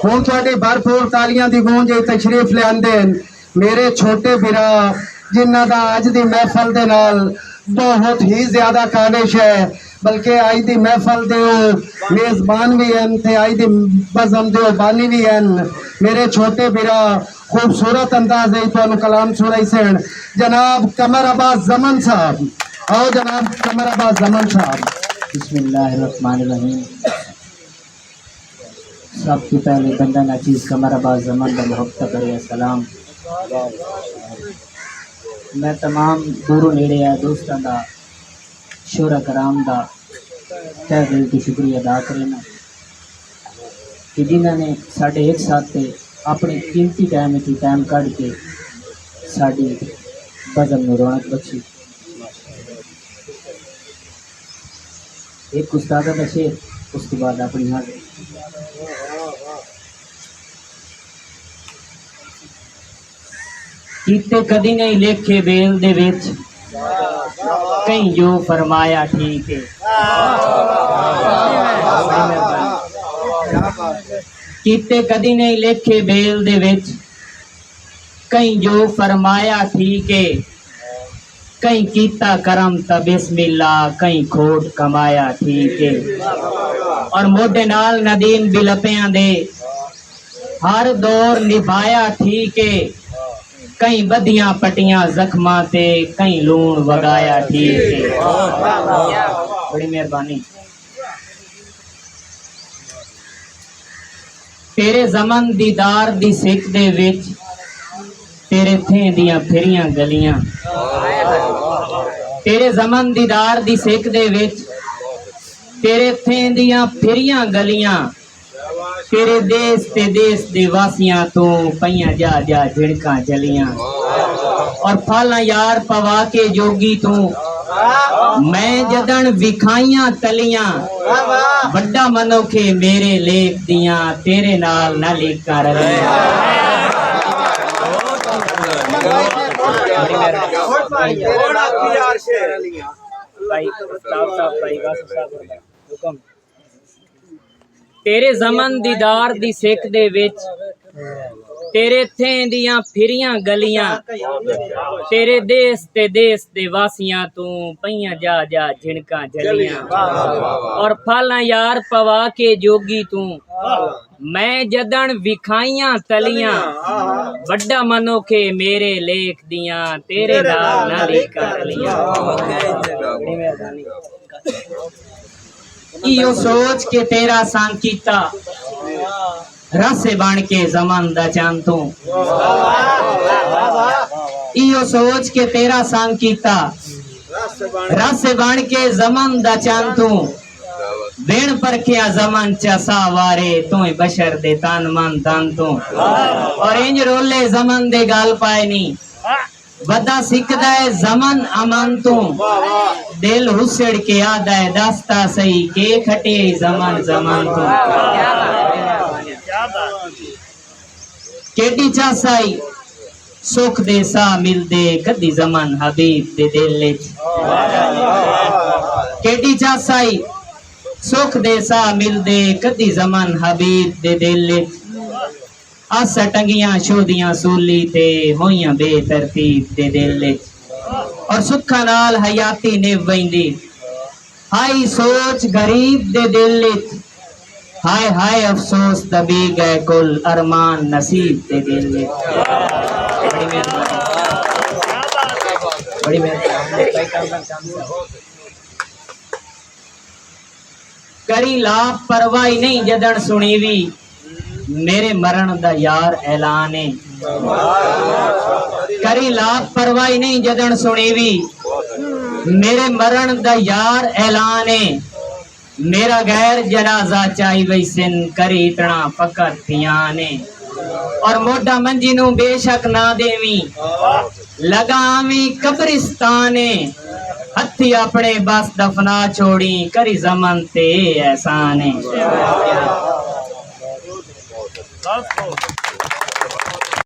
हूँ थोड़ी भरपूर तालियां दी गूंज तशरीफ लियाते मेरे छोटे बिरा जिन्हां दा अज दी महफल दे नाल बहुत ही ज्यादा काविश है, बल्कि अज दी महफल दे मेजबान भी हैं ते अज दी बज़म दे बानी भी हैं। मेरे छोटे बिरा खूबसूरत अंदाज है कलाम सुनाई सन जनाब कमर अब्बास ज़मन साहब। आओ जनाब कमर अब्बास ज़मन साहब। बिस्मिल्लाहिर्रहमानिर्रहीम। सबसे पहले बंदा नाचीज़ कमर अब्बास ज़मन का मुहब्बत करे सलाम। मैं तमाम दूरों नेड़े आए दोस्तों का शोरा कराम का तह दिल की शुक्रिया अदा करना कि जिन्होंने साढ़े एक साथ अपने कीमती टाइम की टाइम कढ़ के साड़ी बज़म में रौनक बख्शी। एक उस्ताद का शेर उसके बाद अपनी हाजिर। कीते कदी नहीं लेखे बेल दे विच कहीं जो फरमाया ठीक है। कीते कदी नहीं लेखे बेल दे विच कहीं जो फरमाया ठीक है। कहीं कीता करम त बिस्मिल्लाह कहीं खोट कमाया ठीक है। और मोढे नाल नदीम बिलपियां दे हर दौर निभाया ठीक है। कहीं बदियां पटियां जख्मा ते कहीं लूण वगाया ठीक है। बड़ी मेहरबानी। तेरे जमन दीदार दी सिक दे विच तेरे थे दियां फिरियां गलियां। तेरे जमन दीदार दी सिक दे विच तेरे थे दियां फिरियां गलियां। तेरे देश ते देश दे वासियां तो पईयां जा जा झिड़कां चलियां। और फाला यार पवा के जोगी तू मैं जदन विखाइयां तलियां। बड़ा मनोखे मेरे लेख दियां तेरे नाल ना लेका रलियां। तेरे जमन दीदार दी सिक दे विच तेरे थे दियां फिरियां गलियां। तेरे देश ते देश दे वासियां तू पईयां जा जा झिड़कां जलियां। और फाला यार पवा के जोगी तू मैं जदन विखाइयां तलियां। बड़ा मनोखे मेरे लेख दियां तेरे नाल ना लेका रलियां। इयो सोच के तेरा संग कीता रसे बन के जमन दा चंद तू। इयो सोच के तेरा संग कीता रसे बन के जमन दा चंद तू। बेण परखिया जमन चसा वारे तू बशर दे तन मन तन तू। और इंज रोले जमन दे गाल पाए नी वदा सिकदा है जमन अमन तू। दिल हुसड़ के आदा है दास्ता सही के खटे जमन जमन तू। केडी चासाई सुख दे सा मिलदे कदी जमन हबीब दे दिल विच। केडी चासाई सुख दे सा मिलदे कदी जमन हबीब दे दिल विच। अस टंगियां शोदियां सूली ते होइयां बेतरतीब दे दिल विच। और सुखा नाल हयाती निभ वैंदी हाई सोच गरीब दे दिल विच। हाय हाय अफसोस दबी गए कुल अरमान नसीब दे दिल विच। बड़ी मेहरबानी। करी लापरवाही नहीं जदन सुनीवी मेरे मरण दा यार ऐलान है। करी लापरवाही नहीं जदन सुनीवी मेरे मरण दा यार ऐलान है। मेरा गैर जनाजा चाही वैसिन करी इतना फकर थियाने। और मोटा मंजी नू बेशक ना देवी लगावी कब्रिस्ताने। हथी अपने बस दफना छोड़ी करी जमन ते एहसान है।